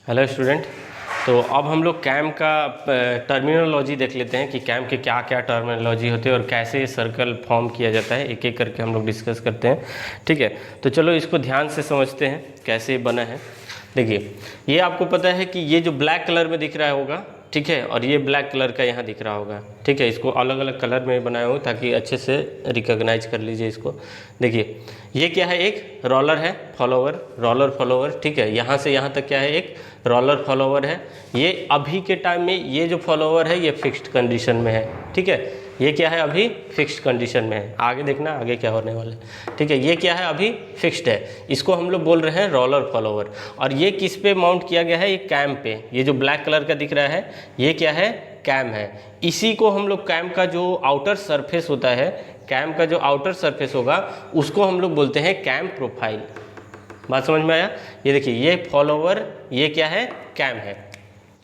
Hello student. तो अब हम लोग कैम का टर्मिनोलॉजी देख लेते हैं कि कैम के क्या क्या टर्मिनोलॉजी होते हैं और कैसे सर्कल फॉर्म किया जाता है। एक एक करके हम लोग डिस्कस करते हैं, ठीक है। तो चलो इसको ध्यान से समझते हैं कैसे बना है। देखिए, ये आपको पता है कि ये जो ब्लैक कलर में दिख रहा होगा, ठीक है, और ये ब्लैक कलर का यहाँ दिख रहा होगा, ठीक है। इसको अलग अलग कलर में बनाया हूँ ताकि अच्छे से रिकॉग्नाइज कर लीजिए इसको। देखिए, ये क्या है, एक रोलर है, फॉलोवर, रोलर फॉलोवर, ठीक है। यहाँ से यहाँ तक क्या है, एक रोलर फॉलोवर है। ये अभी के टाइम में ये जो फॉलोवर है ये फिक्स्ड कंडीशन में है, ठीक है। ये क्या है, अभी फिक्स्ड कंडीशन में है। आगे देखना आगे क्या होने वाला है, ठीक है। ये क्या है, अभी फिक्स्ड है। इसको हम लोग बोल रहे हैं रोलर फॉलोवर। और ये किस पे माउंट किया गया है, ये कैम पे। ये जो ब्लैक कलर का दिख रहा है ये क्या है, कैम है। इसी को हम लोग कैम का जो आउटर सरफेस होता है, कैम का जो आउटर सरफेस होगा उसको हम लोग बोलते हैं कैम प्रोफाइल। बात समझ में आया? ये देखिए, ये फॉलोवर, ये क्या है, कैम है,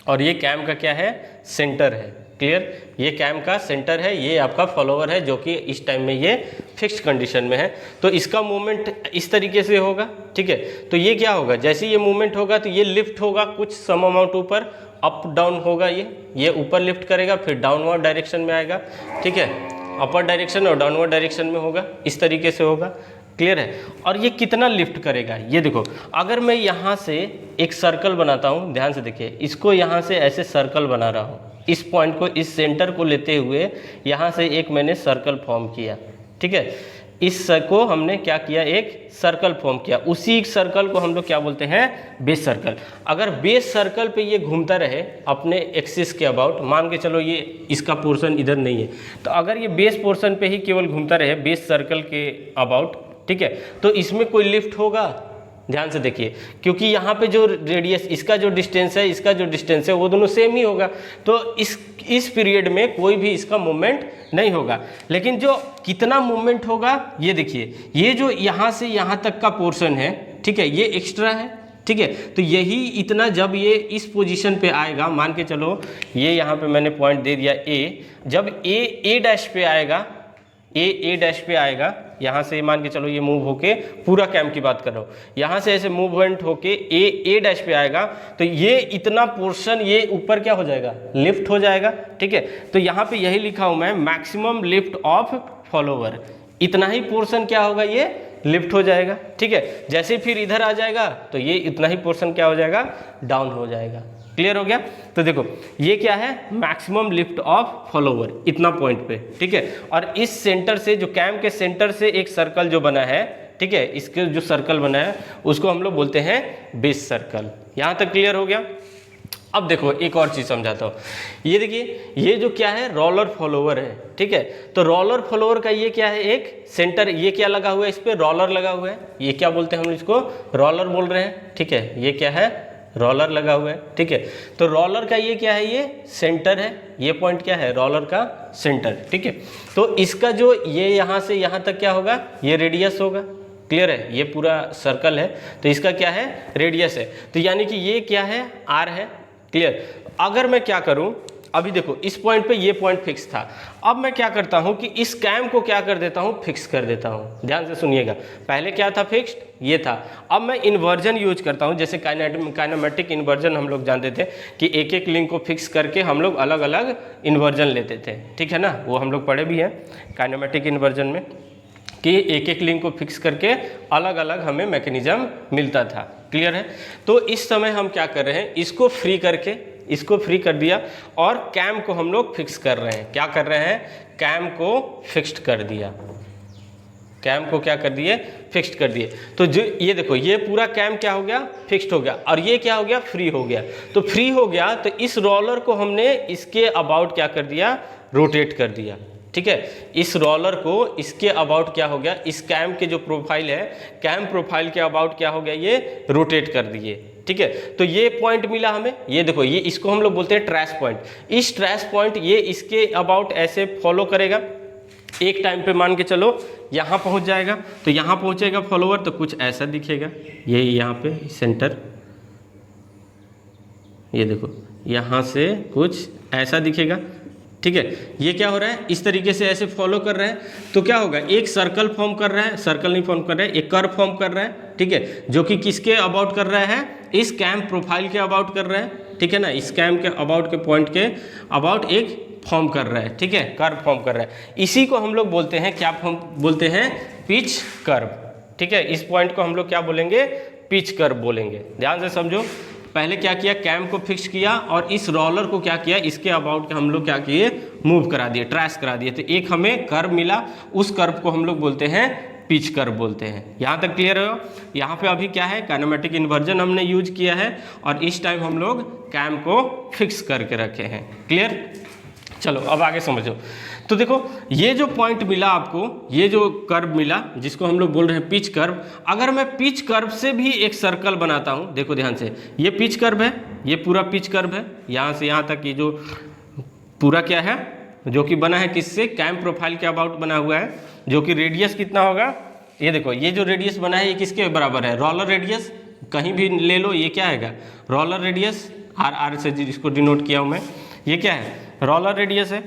और ये कैम का क्या है, सेंटर है। क्लियर? ये कैम का सेंटर है, ये आपका फॉलोवर है जो कि इस टाइम में ये फिक्स्ड कंडीशन में है। तो इसका मूवमेंट इस तरीके से होगा, ठीक है। तो ये क्या होगा, जैसे ये मूवमेंट होगा तो ये लिफ्ट होगा कुछ सम अमाउंट ऊपर, अप डाउन होगा। ये ऊपर लिफ्ट करेगा, फिर डाउनवर्ड डायरेक्शन में आएगा, ठीक है। अपर डायरेक्शन और डाउनवर्ड डायरेक्शन में होगा, इस तरीके से होगा। क्लियर है? और ये कितना लिफ्ट करेगा, ये देखो। अगर मैं यहाँ से एक सर्कल बनाता हूँ, ध्यान से देखिए, इसको यहाँ से ऐसे सर्कल बना रहा हूँ, इस पॉइंट को, इस सेंटर को लेते हुए यहाँ से एक मैंने सर्कल फॉर्म किया, ठीक है। इस को हमने क्या किया, एक सर्कल फॉर्म किया। उसी सर्कल को हम लोग क्या बोलते हैं, बेस सर्कल। अगर बेस सर्कल पे ये घूमता रहे अपने एक्सिस के अबाउट, मान के चलो ये इसका पोर्शन इधर नहीं है, तो अगर ये बेस पोर्शन पे ही केवल घूमता रहे बेस सर्कल के अबाउट, ठीक है, तो इसमें कोई लिफ्ट होगा? ध्यान से देखिए, क्योंकि यहाँ पे जो रेडियस, इसका जो डिस्टेंस है, इसका जो डिस्टेंस है, वो दोनों सेम ही होगा। तो इस पीरियड में कोई भी इसका मूवमेंट नहीं होगा। लेकिन जो कितना मूवमेंट होगा, ये देखिए, ये जो यहाँ से यहाँ तक का पोर्शन है, ठीक है, ये एक्स्ट्रा है, ठीक है। तो यही इतना, जब ये इस पोजीशन पे आएगा, मान के चलो ये यहाँ पे मैंने पॉइंट दे दिया ए, जब ए डैश पे आएगा, ए डैश पे आएगा, यहाँ से मान के चलो ये मूव होके, पूरा कैम की बात कर रहा हूँ, यहाँ से ऐसे मूवमेंट होके ए डैश पे आएगा, तो ये इतना पोर्शन ये ऊपर क्या हो जाएगा, लिफ्ट हो जाएगा, ठीक है। तो यहाँ पे यही लिखा हूँ मैं, मैक्सिमम लिफ्ट ऑफ फॉलोवर। इतना ही पोर्शन क्या होगा, ये लिफ्ट हो जाएगा, ठीक है। जैसे फिर इधर आ जाएगा तो ये इतना ही पोर्शन क्या हो जाएगा, डाउन हो जाएगा। क्लियर हो गया? तो देखो, ये क्या है, मैक्सिमम लिफ्ट ऑफ फॉलोवर, इतना पॉइंट पे, ठीक है। और इस सेंटर से, जो कैम के सेंटर से एक सर्कल जो बना है, ठीक है, इसके जो सर्कल बना है उसको हम लोग बोलते हैं बेस सर्कल। यहाँ तक क्लियर हो गया? अब देखो, एक और चीज़ समझाता हूँ। ये देखिए, ये जो क्या है, रोलर फॉलोवर है, ठीक है। तो रोलर फॉलोवर का ये क्या है, एक सेंटर, ये क्या लगा हुआ है, इस पर रोलर लगा हुआ है। ये क्या बोलते हैं, हम इसको रोलर बोल रहे हैं, ठीक है। ये क्या है, रोलर लगा हुआ है, ठीक है। तो रोलर का ये क्या है, ये सेंटर है, ये पॉइंट क्या है, रोलर का सेंटर, ठीक है। तो इसका जो ये यहाँ से यहाँ तक क्या होगा, ये रेडियस होगा। क्लियर है? ये पूरा सर्कल है तो इसका क्या है, रेडियस है। तो यानी कि ये क्या है, आर है। क्लियर? अगर मैं क्या करूं, अभी देखो, इस पॉइंट पे ये पॉइंट फिक्स था। अब मैं क्या करता हूं कि इस कैम को क्या कर देता हूं, फिक्स कर देता हूं। ध्यान से सुनिएगा, पहले क्या था, फिक्स्ड, ये था। अब मैं इन्वर्जन यूज करता हूं, जैसे काइनेमेटिक इन्वर्जन हम लोग जानते थे कि एक एक लिंक को फिक्स करके हम लोग अलग अलग इन्वर्जन लेते थे, ठीक है ना। वो हम लोग पढ़े भी हैं काइनेमेटिक इन्वर्जन में, कि एक एक लिंक को फिक्स करके अलग अलग हमें मैकेनिज्म मिलता था। क्लियर है? तो इस समय हम क्या कर रहे हैं, इसको फ्री करके, इसको फ्री कर दिया और कैम को हम लोग फिक्स कर रहे हैं। क्या कर रहे हैं, कैम को फिक्स्ड कर दिया। कैम को क्या कर दिए, फिक्स्ड कर दिए। तो जो ये देखो, ये पूरा कैम क्या हो गया, फिक्स्ड हो गया, और ये क्या हो गया, फ्री हो गया। तो फ्री हो गया तो इस रोलर को हमने इसके अबाउट क्या कर दिया, रोटेट कर दिया, ठीक है। इस रोलर को इसके अबाउट क्या हो गया, इस कैम के जो प्रोफाइल है, कैम प्रोफाइल के अबाउट क्या हो गया, ये रोटेट कर दिए, ठीक है। तो ये पॉइंट मिला हमें, ये देखो, ये इसको हम लोग बोलते हैं ट्रेस पॉइंट। इस ट्रेस पॉइंट ये इसके अबाउट ऐसे फॉलो करेगा, एक टाइम पे मान के चलो यहाँ पहुँच जाएगा। तो यहाँ पहुँचेगा फॉलोवर तो कुछ ऐसा दिखेगा, ये यहाँ पे सेंटर, ये देखो, यहाँ से कुछ ऐसा दिखेगा, ठीक है। ये क्या हो रहा है, इस तरीके से ऐसे फॉलो कर रहे हैं। तो क्या होगा, एक सर्कल फॉर्म कर रहा है, सर्कल नहीं फॉर्म कर रहा है, एक कर्व फॉर्म कर रहा है, ठीक है, जो कि किसके अबाउट कर रहा है, इस कैम प्रोफाइल के अबाउट कर रहा है, ठीक है ना, इस कैम के अबाउट के पॉइंट के अबाउट एक फॉर्म कर रहा है, ठीक है, कर्व फॉर्म कर रहा है। इसी को हम लोग बोलते हैं, क्या फॉर्म बोलते हैं, पिच कर्व, ठीक है। इस पॉइंट को हम लोग क्या बोलेंगे, पिच कर्व बोलेंगे। ध्यान से समझो, पहले क्या किया, कैम को फिक्स किया और इस रोलर को क्या किया, इसके अबाउट हम लोग क्या किए, मूव करा दिए, ट्रेस करा दिए, तो एक हमें कर्व मिला, उस कर्व को हम लोग बोलते हैं पिच कर्व बोलते हैं। यहाँ तक क्लियर हो? यहाँ पे अभी क्या है, काइनेमेटिक इन्वर्जन हमने यूज किया है और इस टाइम हम लोग कैम को फिक्स करके रखे हैं। क्लियर? चलो अब आगे समझो। तो देखो ये जो पॉइंट मिला आपको, ये जो कर्व मिला जिसको हम लोग बोल रहे हैं पिच कर्व, अगर मैं पिच कर्व से भी एक सर्कल बनाता हूँ, देखो ध्यान से, ये पिच कर्व है, ये पूरा पिच कर्व है, यहाँ से यहाँ तक ये जो पूरा क्या है, जो कि बना है किससे, कैम प्रोफाइल के अबाउट बना हुआ है, जो कि रेडियस कितना होगा, ये देखो ये जो रेडियस बना है ये किसके बराबर है, रोलर रेडियस, कहीं भी ले लो, ये क्या है, रोलर रेडियस, आर से जिसको डिनोट किया हूँ मैं, ये क्या है, रोलर रेडियस है।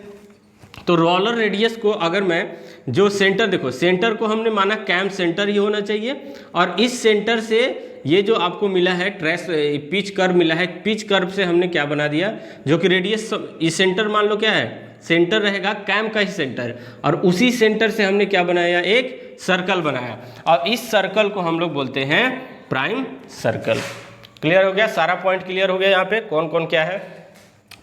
तो रोलर रेडियस को अगर मैं जो सेंटर, देखो सेंटर को हमने माना कैम सेंटर ही होना चाहिए, और इस सेंटर से ये जो आपको मिला है ट्रेस पिच कर्व मिला है, पिच कर्व से हमने क्या बना दिया, जो कि रेडियस, इस सेंटर मान लो क्या है, सेंटर रहेगा कैम का ही सेंटर, और उसी सेंटर से हमने क्या बनाया, एक सर्कल बनाया, और इस सर्कल को हम लोग बोलते हैं प्राइम सर्कल। क्लियर हो गया? सारा पॉइंट क्लियर हो गया? यहाँ पे कौन कौन क्या है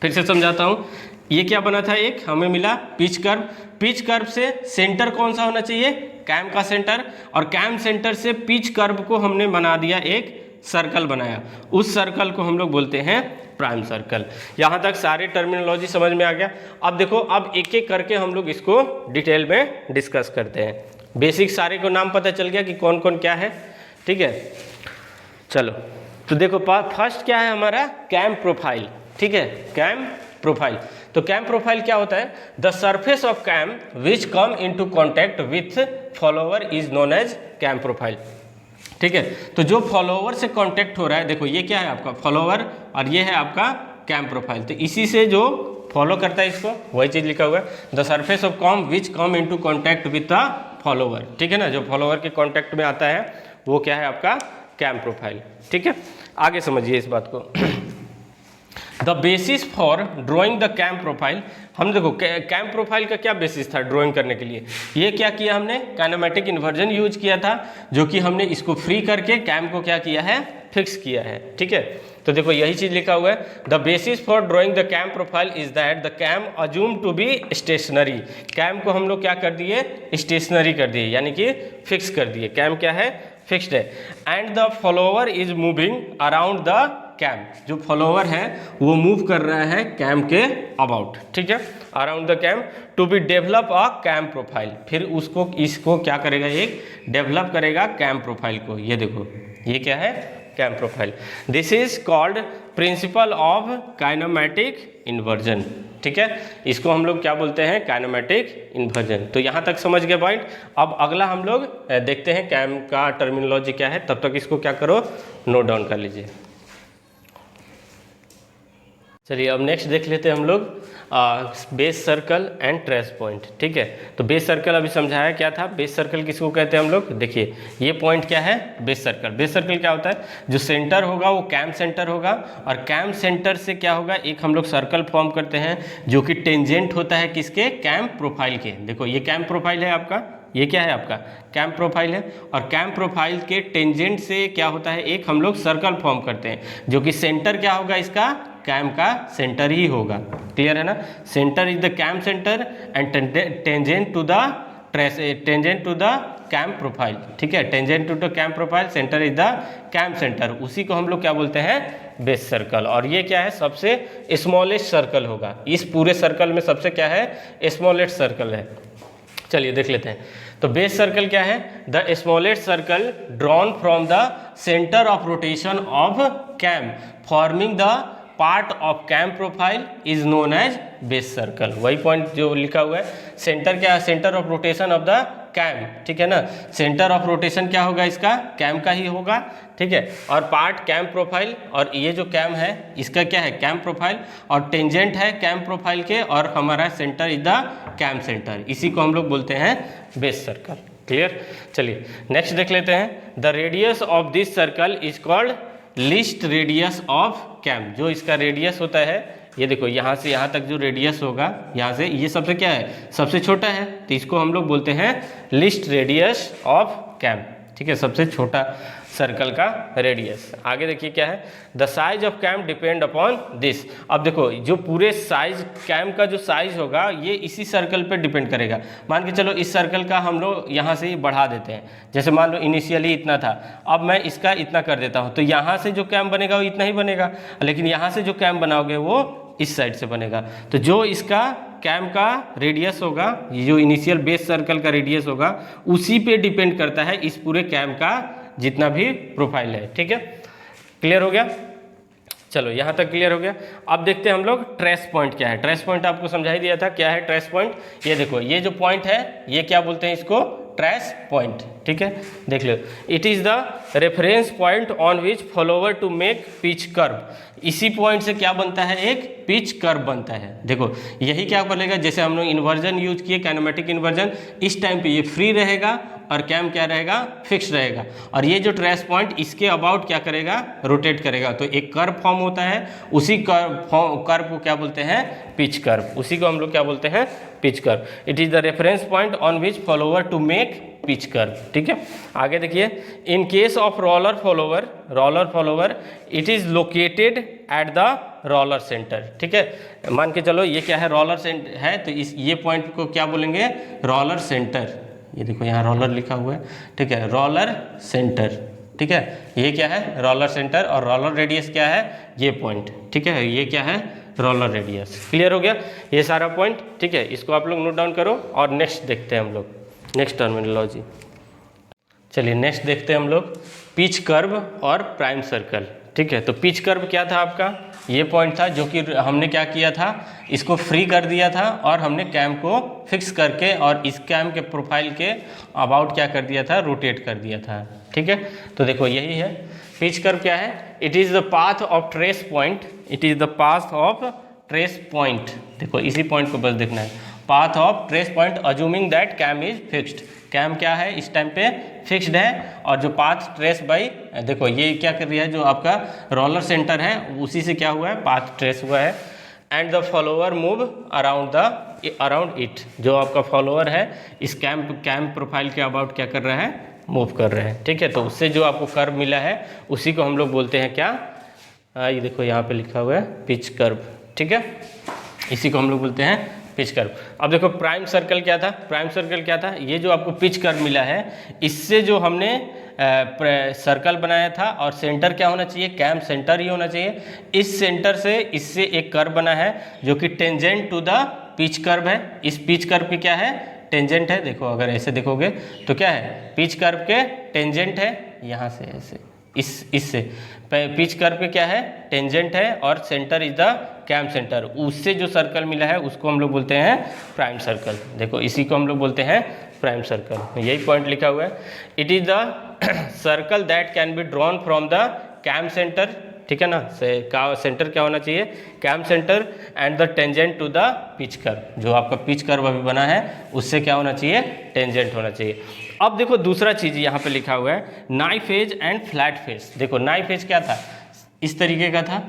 फिर से समझाता हूँ। ये क्या बना था, एक हमें मिला पिच कर्व, पिच कर्व से सेंटर कौन सा होना चाहिए, कैम का सेंटर, और कैम सेंटर से पिच कर्व को हमने बना दिया, एक सर्कल बनाया, उस सर्कल को हम लोग बोलते हैं प्राइम सर्कल। यहाँ तक सारे टर्मिनोलॉजी समझ में आ गया। अब देखो, अब एक एक करके हम लोग इसको डिटेल में डिस्कस करते हैं। बेसिक सारे को नाम पता चल गया कि कौन कौन क्या है, ठीक है। चलो तो देखो फर्स्ट क्या है हमारा, कैम प्रोफाइल, ठीक है, कैम प्रोफाइल। तो कैम प्रोफाइल क्या होता है, the surface of cam which come into contact with follower is known as cam profile, ठीक है। तो जो फॉलोवर से कांटेक्ट हो रहा है, देखो ये क्या है आपका फॉलोवर और ये है आपका कैम प्रोफाइल, तो इसी से जो फॉलो करता है इसको, वही चीज लिखा हुआ है, the surface of com which come into contact with the follower, ठीक है ना, जो फॉलोवर के कांटेक्ट में आता है वो क्या है आपका कैम प्रोफाइल, ठीक है। आगे समझिए इस बात को। The basis for drawing the cam profile, हम देखो कैम प्रोफाइल का क्या बेसिस था ड्राइंग करने के लिए, ये क्या किया हमने, काइनेमेटिक इन्वर्जन यूज किया था, जो कि हमने इसको फ्री करके कैम को क्या किया है, फिक्स किया है, ठीक है। तो देखो यही चीज लिखा हुआ है, the basis for drawing the cam profile is that the cam assume to be stationary, cam को हम लोग क्या कर दिए, स्टेशनरी कर दिए, यानी कि फिक्स कर दिए, कैम क्या है, फिक्स्ड है, and the follower is moving around the cam, जो फॉलोवर है वो मूव कर रहा है कैम के अबाउट, ठीक है, around the cam to be develop a cam profile, फिर उसको इसको क्या करेगा, एक डेवलप करेगा कैम प्रोफाइल को, ये देखो ये क्या है, cam profile. This is called principle of kinematic inversion, ठीक है, इसको हम लोग क्या बोलते हैं, काइनेमेटिक इन्वर्जन। तो यहाँ तक समझ गए पॉइंट। अब अगला हम लोग देखते हैं कैम का टर्मिनोलॉजी क्या है, तब तक इसको क्या करो, नोट डाउन कर लीजिए। चलिए अब नेक्स्ट देख लेते हैं हम लोग base circle and trace point, ठीक है। तो बेस सर्कल अभी समझाया क्या था, बेस सर्कल किसको कहते हैं हम लोग, देखिए ये पॉइंट क्या है, बेस सर्कल। बेस सर्कल क्या होता है, जो सेंटर होगा वो कैम सेंटर होगा, और कैम सेंटर से क्या होगा, एक हम लोग सर्कल फॉर्म करते हैं जो कि टेंजेंट होता है किसके, कैम प्रोफाइल के। देखो ये कैम प्रोफाइल है आपका, ये क्या है आपका कैम प्रोफाइल है, और कैम प्रोफाइल के टेंजेंट से क्या होता है, एक हम लोग सर्कल फॉर्म करते हैं, जो कि सेंटर क्या होगा इसका, कैम का सेंटर ही होगा। क्लियर है ना, centre is the cam centre and tangent to the trace, tangent to the cam profile, ठीक है, tangent to the cam profile, centre is the cam centre, उसी को हम लोग क्या बोलते हैं, बेस सर्कल। और ये क्या है, सबसे स्मॉलेस्ट सर्कल होगा, इस पूरे सर्कल में सबसे क्या है, स्मॉलेस्ट सर्कल है। चलिए देख लेते हैं। तो बेस सर्कल क्या है, the smallest circle drawn from the centre of rotation of cam forming the part of cam profile is known as base circle. वही पॉइंट जो लिखा हुआ है, सेंटर क्या है, centre of rotation of the cam, ठीक है ना, सेंटर ऑफ रोटेशन क्या होगा इसका, कैम का ही होगा, ठीक है, और पार्ट कैम प्रोफाइल, और ये जो कैम है इसका क्या है, कैम प्रोफाइल, और टेंजेंट है कैम प्रोफाइल के, और हमारा centre is the cam centre, इसी को हम लोग बोलते हैं बेस सर्कल। क्लियर। चलिए नेक्स्ट देख लेते हैं। The radius of this circle is called least radius of cam. जो इसका रेडियस होता है, ये देखो यहाँ से यहाँ तक जो रेडियस होगा, यहाँ से ये सबसे क्या है, सबसे छोटा है, तो इसको हम लोग बोलते हैं लीस्ट रेडियस ऑफ कैम। ठीक है, सबसे छोटा सर्कल का रेडियस। आगे देखिए क्या है, the size of cam depend upon this. अब देखो जो पूरे साइज कैम का जो साइज होगा ये इसी सर्कल पे डिपेंड करेगा। मान के चलो इस सर्कल का हम लोग यहाँ से ही बढ़ा देते हैं, जैसे मान लो इनिशियली इतना था, अब मैं इसका इतना कर देता हूँ, तो यहाँ से जो कैम बनेगा वो इतना ही बनेगा, लेकिन यहाँ से जो कैम बनाओगे वो इस साइड से बनेगा। तो जो इसका कैम का रेडियस होगा, ये जो इनिशियल बेस सर्कल का रेडियस होगा, उसी पे डिपेंड करता है इस पूरे कैम का जितना भी प्रोफाइल है। ठीक है, क्लियर हो गया। चलो यहाँ तक क्लियर हो गया। अब देखते हैं हम लोग ट्रेस पॉइंट क्या है। ट्रेस पॉइंट आपको समझाई दिया था क्या है ट्रेस पॉइंट। ये देखो ये जो पॉइंट है ये क्या बोलते हैं, इसको ट्रेस पॉइंट। ठीक है, देख लो, it is the reference point on which follower to make pitch curve. इसी पॉइंट से क्या बनता है, एक पिच कर्व बनता है। देखो यही क्या बोलेगा, जैसे हम लोग इन्वर्जन यूज किए, काइनेमेटिक इन्वर्जन, इस टाइम पे ये फ्री रहेगा और कैम क्या रहेगा, फिक्स रहेगा, और ये जो ट्रेस पॉइंट इसके अबाउट क्या करेगा, रोटेट करेगा, तो एक कर्व फॉर्म होता है। उसी कर्व को क्या बोलते हैं, पिच कर्व। उसी को हम लोग क्या बोलते हैं, pitch curve. It is the reference point on which follower to make pitch curve. ठीक है, आगे देखिए, in case of roller follower it is located at the roller centre. ठीक है, मान के चलो ये क्या है, रोलर सेंटर है, तो इस ये पॉइंट को क्या बोलेंगे, रोलर सेंटर। ये देखो यहाँ रोलर लिखा हुआ है। ठीक है, रोलर सेंटर। ठीक है, ये क्या है, रोलर सेंटर, और रोलर रेडियस क्या है, ये पॉइंट। ठीक है, ये क्या है, रोलर रेडियस। क्लियर हो गया ये सारा पॉइंट। ठीक है, इसको आप लोग नोट डाउन करो, और नेक्स्ट देखते हैं हम लोग, नेक्स्ट टर्मिनोलॉजी। चलिए नेक्स्ट देखते हैं हम लोग पिच कर्व और प्राइम सर्कल। ठीक है, तो पिच कर्व क्या था आपका, ये पॉइंट था जो कि हमने क्या किया था, इसको फ्री कर दिया था और हमने कैम को फिक्स करके और इस कैम के प्रोफाइल के अबाउट क्या कर दिया था, रोटेट कर दिया था। ठीक है, तो देखो यही है पिच कर्व क्या है, it is the path of trace point. It is the path of trace point. देखो इसी पॉइंट को बस देखना है, path of trace point assuming that cam is fixed. Cam क्या है इस टाइम पे, फिक्स्ड है, और जो पाथ ट्रेस बाई, देखो ये क्या कर रही है, जो आपका रोलर सेंटर है उसी से क्या हुआ है, पाथ ट्रेस हुआ है। And the follower move around it. जो आपका फॉलोवर है इस कैम प्रोफाइल के अबाउट क्या कर रहा है, मूव कर रहे हैं। ठीक है, तो उससे जो आपको कर्व मिला है उसी को हम लोग बोलते हैं क्या, ये देखो यहाँ पे लिखा हुआ है पिच कर्व। ठीक है, इसी को हम लोग बोलते हैं पिच कर्व। अब देखो प्राइम सर्कल क्या था, प्राइम सर्कल क्या था, ये जो आपको पिच कर्व मिला है, इससे जो हमने सर्कल बनाया था, और सेंटर क्या होना चाहिए, कैम सेंटर ही होना चाहिए। इस सेंटर से इससे एक कर्व बना है जो कि tangent to the pitch curve है। इस पिच कर्व पे क्या है, टेंजेंट है। देखो अगर ऐसे देखोगे तो क्या है, पिच कर्व के टेंजेंट है, यहाँ से ऐसे इससे पिच कर्व पे क्या है, टेंजेंट है, और centre is the cam centre. उससे जो सर्कल मिला है उसको हम लोग बोलते हैं प्राइम सर्कल। देखो इसी को हम लोग बोलते हैं प्राइम सर्कल, यही पॉइंट लिखा हुआ है। It is the circle that can be drawn from the cam centre. ठीक है ना, सेंटर क्या होना चाहिए, cam centre, and the tangent to the pitch curve. जो आपका पिच कर्व अभी बना है उससे क्या होना चाहिए, टेंजेंट होना चाहिए। अब देखो दूसरा चीज़ यहाँ पे लिखा हुआ है, knife edge and flat face. देखो नाइफ एज क्या था, इस तरीके का था,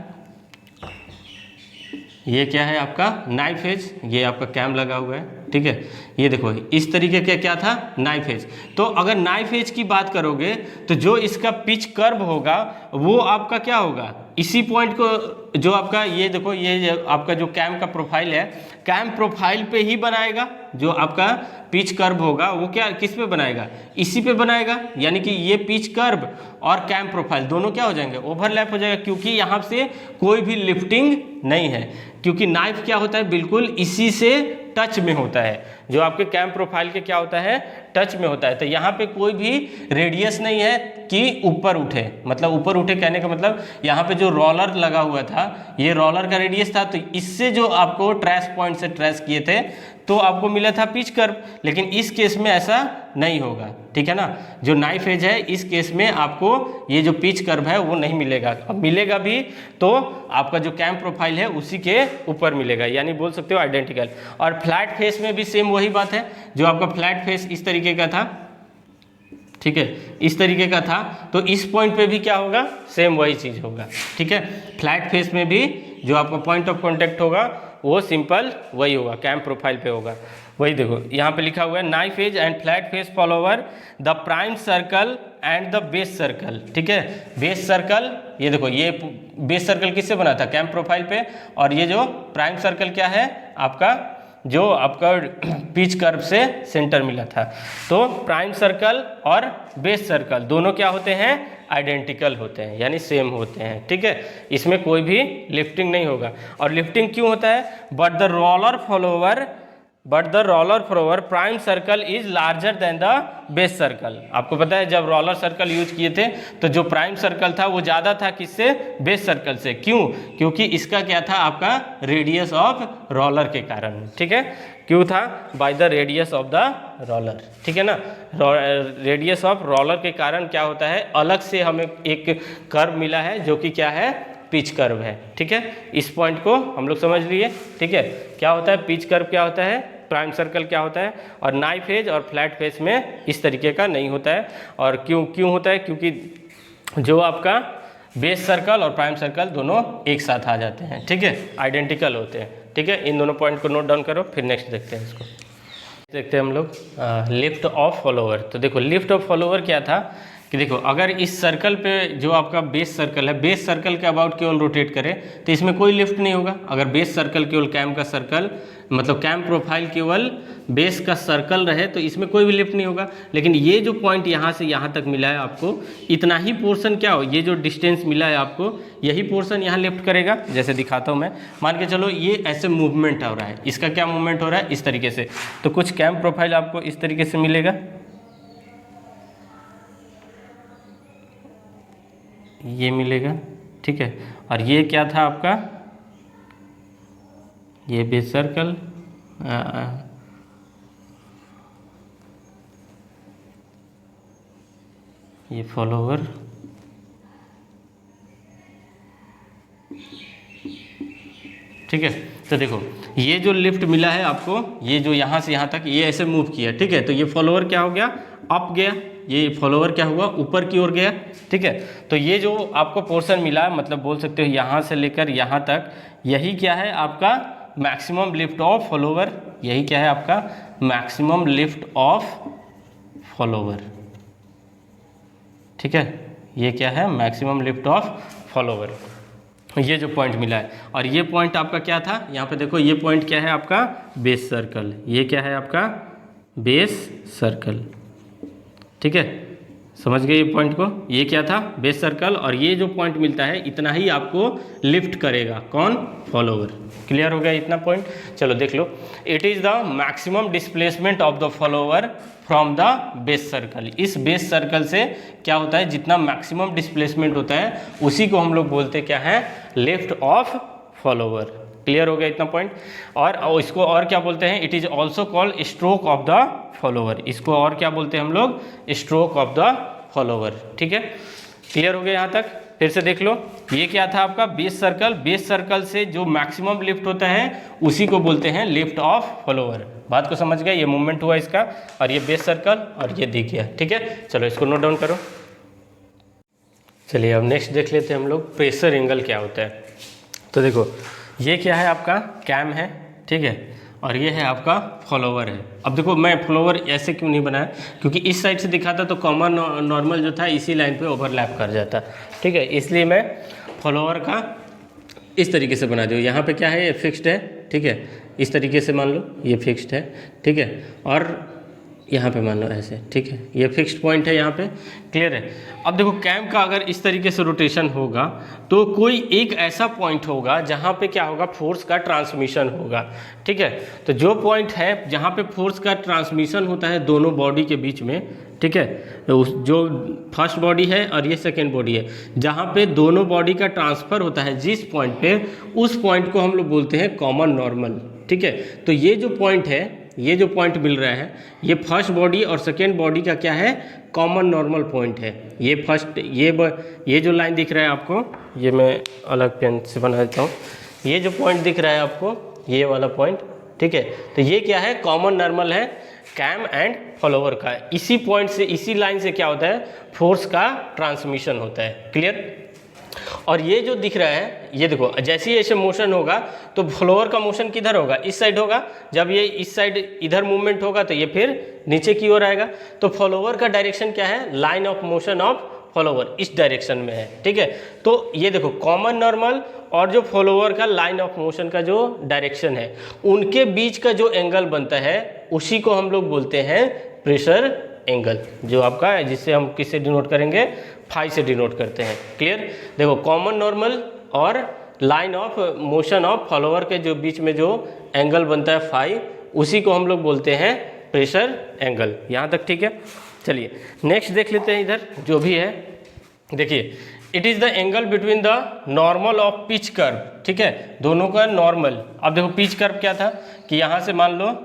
ये क्या है आपका नाइफ एज, ये आपका कैम लगा हुआ है। ठीक है, ये देखो इस तरीके का क्या था, नाइफ एज। तो अगर नाइफ एज की बात करोगे तो जो इसका पिच कर्व होगा वो आपका क्या होगा, इसी पॉइंट को, जो आपका ये देखो ये आपका जो कैम का प्रोफाइल है, कैम प्रोफाइल पे ही बनाएगा। जो आपका पिच कर्व होगा वो क्या, किस पे बनाएगा, इसी पे बनाएगा। यानी कि ये पिच कर्व और कैम प्रोफाइल दोनों क्या हो जाएंगे, ओवरलैप हो जाएगा, क्योंकि यहाँ से कोई भी लिफ्टिंग नहीं है, क्योंकि नाइफ क्या होता है, बिल्कुल इसी से टच में होता है। जो आपके कैम प्रोफाइल के क्या होता है, टच में होता है। तो यहाँ पे कोई भी रेडियस नहीं है कि ऊपर उठे, मतलब ऊपर उठे कहने का मतलब यहाँ पे जो रोलर लगा हुआ था, ये रोलर का रेडियस था, तो इससे जो आपको ट्रेस पॉइंट से ट्रेस किए थे तो आपको मिला था पिच कर्व। लेकिन इस केस में ऐसा नहीं होगा। ठीक है ना, जो नाइफ एज है इस केस में आपको ये जो पिच कर्व है वो नहीं मिलेगा। अब मिलेगा भी तो आपका जो कैम प्रोफाइल है उसी के ऊपर मिलेगा, यानी बोल सकते हो आइडेंटिकल। और फ्लैट फेस में भी सेम वही बात है, जो आपका फ्लैट फेस इस तरीके का था, ठीक है, इस तरीके का था। तो इस पॉइंट पे भी क्या होगा, सेम वही चीज़ होगा। ठीक है, फ्लैट फेस में भी जो आपका पॉइंट ऑफ कॉन्टैक्ट होगा वो सिंपल वही होगा, कैम प्रोफाइल पे होगा। वही देखो यहाँ पे लिखा हुआ है knife edge and flat face follower the prime circle and the base circle. ठीक है, बेस सर्कल, ये देखो ये बेस सर्कल किससे बना था, कैम प्रोफाइल पे, और ये जो प्राइम सर्कल क्या है आपका, जो आपका पिच कर्व से सेंटर मिला था। तो प्राइम सर्कल और बेस सर्कल दोनों क्या होते हैं, आइडेंटिकल होते हैं, यानी सेम होते हैं। ठीक है, इसमें कोई भी लिफ्टिंग नहीं होगा। और लिफ्टिंग क्यों होता है, but the roller follower prime circle is larger than the base circle. आपको पता है जब रोलर सर्कल यूज किए थे तो जो प्राइम सर्कल था वो ज़्यादा था किससे, बेस सर्कल से। क्यों, क्योंकि इसका क्या था आपका रेडियस ऑफ रोलर के कारण। ठीक है, क्यों था, by the radius of the roller. ठीक है ना, रेडियस ऑफ रोलर के कारण क्या होता है, अलग से हमें एक कर्व मिला है जो कि क्या है, पिच कर्व है। ठीक है, इस पॉइंट को हम लोग समझ लिए। ठीक है, क्या होता है पिच कर्व, क्या होता है प्राइम सर्कल क्या होता है, और नाइफ एज और फ्लैट फेस में इस तरीके का नहीं होता है। और क्यों होता है, क्योंकि जो आपका बेस सर्कल और प्राइम सर्कल दोनों एक साथ आ जाते हैं। ठीक है, आइडेंटिकल होते हैं। ठीक है, इन दोनों पॉइंट को नोट डाउन करो, फिर नेक्स्ट देखते हैं इसको। देखते हैं हम लोग लिफ्ट ऑफ फॉलोवर। तो देखो लिफ्ट ऑफ फॉलोवर क्या था कि देखो अगर इस सर्कल पे जो आपका बेस सर्कल है, बेस सर्कल के अबाउट केवल रोटेट करे तो इसमें कोई लिफ्ट नहीं होगा। अगर बेस सर्कल केवल कैम का सर्कल मतलब कैम प्रोफाइल केवल बेस का सर्कल रहे तो इसमें कोई भी लिफ्ट नहीं होगा। लेकिन ये जो पॉइंट यहाँ से यहाँ तक मिला है आपको, इतना ही पोर्शन क्या हो, ये जो डिस्टेंस मिला है आपको, यही पोर्शन यहाँ लिफ्ट करेगा। जैसे दिखाता हूँ मैं, मान के चलो ये ऐसे मूवमेंट हो रहा है, इसका क्या मूवमेंट हो रहा है, इस तरीके से। तो कुछ कैम प्रोफाइल आपको इस तरीके से मिलेगा, ये मिलेगा। ठीक है, और ये क्या था आपका, ये बेस सर्कल, ये फॉलोवर, ठीक है। तो देखो ये जो लिफ्ट मिला है आपको, ये जो यहाँ से यहाँ तक ये ऐसे मूव किया। ठीक है, तो ये फॉलोवर क्या हो गया, अप गया, ये फॉलोवर क्या हुआ, ऊपर की ओर गया। ठीक है, तो ये जो आपको पोर्शन मिला, मतलब बोल सकते हो यहाँ से लेकर यहाँ तक, यही क्या है आपका मैक्सिमम लिफ्ट ऑफ फॉलोवर। यही क्या है आपका मैक्सिमम लिफ्ट ऑफ फॉलोवर। ठीक है, ये क्या है मैक्सिमम लिफ्ट ऑफ फॉलोवर, ये जो पॉइंट मिला है। और ये पॉइंट आपका क्या था, यहाँ पे देखो ये पॉइंट क्या है आपका बेस सर्कल, ये क्या है आपका बेस सर्कल। ठीक है, समझ गए ये पॉइंट को, ये क्या था बेस सर्कल, और ये जो पॉइंट मिलता है इतना ही आपको लिफ्ट करेगा, कौन, फॉलोवर। क्लियर हो गया इतना पॉइंट। चलो देख लो, it is the maximum displacement of the follower from the base circle. इस बेस सर्कल से क्या होता है, जितना मैक्सिमम डिस्प्लेसमेंट होता है उसी को हम लोग बोलते क्या है, लिफ्ट ऑफ फॉलोवर। क्लियर हो गया इतना पॉइंट। और इसको और क्या बोलते हैं, it is also called stroke of the follower. इसको और क्या बोलते हैं हम लोग, स्ट्रोक ऑफ द फॉलोवर। ठीक है, क्लियर हो गया यहाँ तक। फिर से देख लो, ये क्या था आपका बेस सर्कल, बेस सर्कल से जो मैक्सिमम लिफ्ट होता है उसी को बोलते हैं लिफ्ट ऑफ फॉलोवर। बात को समझ गए, ये मूवमेंट हुआ इसका, और ये बेस सर्कल और ये दिख गया। ठीक है, चलो इसको नोट डाउन करो। चलिए अब नेक्स्ट देख लेते हैं हम लोग प्रेशर एंगल क्या होता है। तो देखो ये क्या है आपका कैम है, ठीक है, और ये है आपका फॉलोवर है। अब देखो मैं फॉलोवर ऐसे क्यों नहीं बनाया, क्योंकि इस साइड से दिखाता तो कॉमन नॉर्मल जो था इसी लाइन पे ओवरलैप कर जाता। ठीक है, इसलिए मैं फॉलोवर का इस तरीके से बना दूँ। यहाँ पे क्या है, ये फिक्स्ड है। ठीक है, इस तरीके से मान लो ये फिक्स्ड है। ठीक है, और यहाँ पे मान लो ऐसे। ठीक है, ये फिक्स्ड पॉइंट है यहाँ पे। क्लियर है। अब देखो कैम का अगर इस तरीके से रोटेशन होगा तो कोई एक ऐसा पॉइंट होगा जहाँ पे क्या होगा, फोर्स का ट्रांसमिशन होगा। ठीक है, तो जो पॉइंट है जहाँ पे फोर्स का ट्रांसमिशन होता है दोनों बॉडी के बीच में, ठीक है, तो जो फर्स्ट बॉडी है और ये सेकेंड बॉडी है, जहाँ पे दोनों बॉडी का ट्रांसफ़र होता है जिस पॉइंट पे, उस पॉइंट को हम लोग बोलते हैं कॉमन नॉर्मल। ठीक है, तो ये जो पॉइंट है, ये जो पॉइंट मिल रहा है, ये फर्स्ट बॉडी और सेकेंड बॉडी का क्या है, कॉमन नॉर्मल पॉइंट है। ये फर्स्ट ये जो लाइन दिख रहा है आपको, ये मैं अलग पेन से बना देता हूँ। ये जो पॉइंट दिख रहा है आपको, ये वाला पॉइंट, ठीक है, तो ये क्या है, कॉमन नॉर्मल है। कैम एंड फॉलोवर का। इसी पॉइंट से, इसी लाइन से क्या होता है, फोर्स का ट्रांसमिशन होता है। क्लियर। और ये जो दिख रहा है, ये देखो, जैसे ही ऐसे मोशन होगा तो फॉलोअर का मोशन किधर होगा, इस साइड होगा। जब ये इस साइड इधर मूवमेंट होगा तो ये फिर नीचे की ओर आएगा। तो फॉलोअर का डायरेक्शन क्या है, line of motion of follower इस डायरेक्शन में है। ठीक है, तो ये देखो कॉमन नॉर्मल और जो फॉलोअर का लाइन ऑफ मोशन का जो डायरेक्शन है, उनके बीच का जो एंगल बनता है उसी को हम लोग बोलते हैं प्रेशर एंगल, जो आपका है, जिससे हम किससे डिनोट करेंगे, फाई से डिनोट करते हैं। क्लियर। देखो कॉमन नॉर्मल और line of motion of follower के जो बीच में जो एंगल बनता है फाई, उसी को हम लोग बोलते हैं प्रेशर एंगल। यहाँ तक ठीक है। चलिए नेक्स्ट देख लेते हैं इधर जो भी है। देखिए, it is the angle between the normal of pitch curve. ठीक है, दोनों का नॉर्मल। अब देखो पिच कर्व क्या था कि यहाँ से मान लो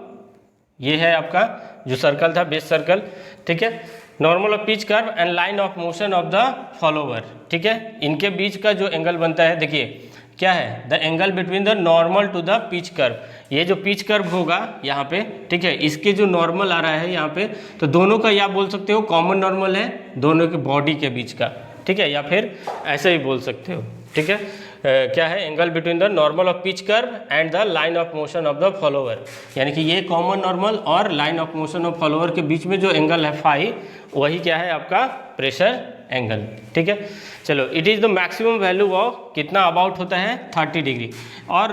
ये है आपका जो सर्कल था, बेस सर्कल। ठीक है, normal of pitch curve and line of motion of the follower. ठीक है, इनके बीच का जो एंगल बनता है, देखिए क्या है, the angle between the normal to the pitch curve. ये जो पिच कर्व होगा यहाँ पे, ठीक है, इसके जो नॉर्मल आ रहा है यहाँ पे, तो दोनों का या बोल सकते हो कॉमन नॉर्मल है, दोनों के बॉडी के बीच का। ठीक है, या फिर ऐसे ही बोल सकते हो। ठीक है, क्या है, angle between the normal of pitch curve and the line of motion of the follower. यानी कि ये कॉमन नॉर्मल और line of motion of follower के बीच में जो एंगल है फाई, वही क्या है आपका प्रेशर एंगल। ठीक है, चलो, it is the maximum value of कितना अबाउट होता है 30 डिग्री। और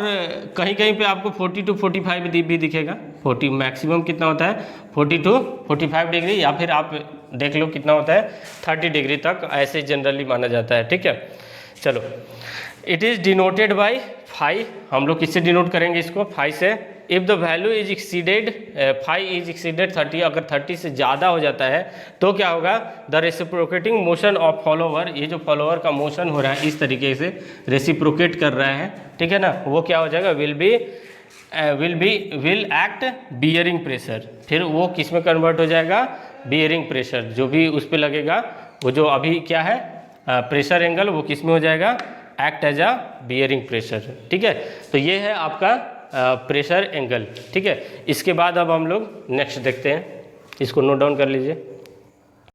कहीं कहीं पे आपको 40 to 45 भी दिखेगा। 40 मैक्सिमम कितना होता है 40 to 45 डिग्री, या फिर आप देख लो कितना होता है 30 डिग्री तक, ऐसे जनरली माना जाता है। ठीक है, चलो, it is denoted by phi. हम लोग किससे डिनोट करेंगे इसको, फाई से। If the value is exceeded, phi is exceeded 30, अगर 30 से ज़्यादा हो जाता है तो क्या होगा, the reciprocating motion of follower, ये जो फॉलोवर का मोशन हो रहा है इस तरीके से रेसिप्रोकेट कर रहा है, ठीक है ना, वो क्या हो जाएगा, विल एक्ट बियरिंग प्रेशर। फिर वो किस में कन्वर्ट हो जाएगा, बियरिंग प्रेशर, जो भी उस पर लगेगा, वो जो अभी क्या है प्रेशर एंगल, वो किस में हो जाएगा, act as a bearing pressure. ठीक है, तो ये है आपका प्रेशर एंगल। ठीक है, इसके बाद अब हम लोग नेक्स्ट देखते हैं, इसको नोट डाउन कर लीजिए।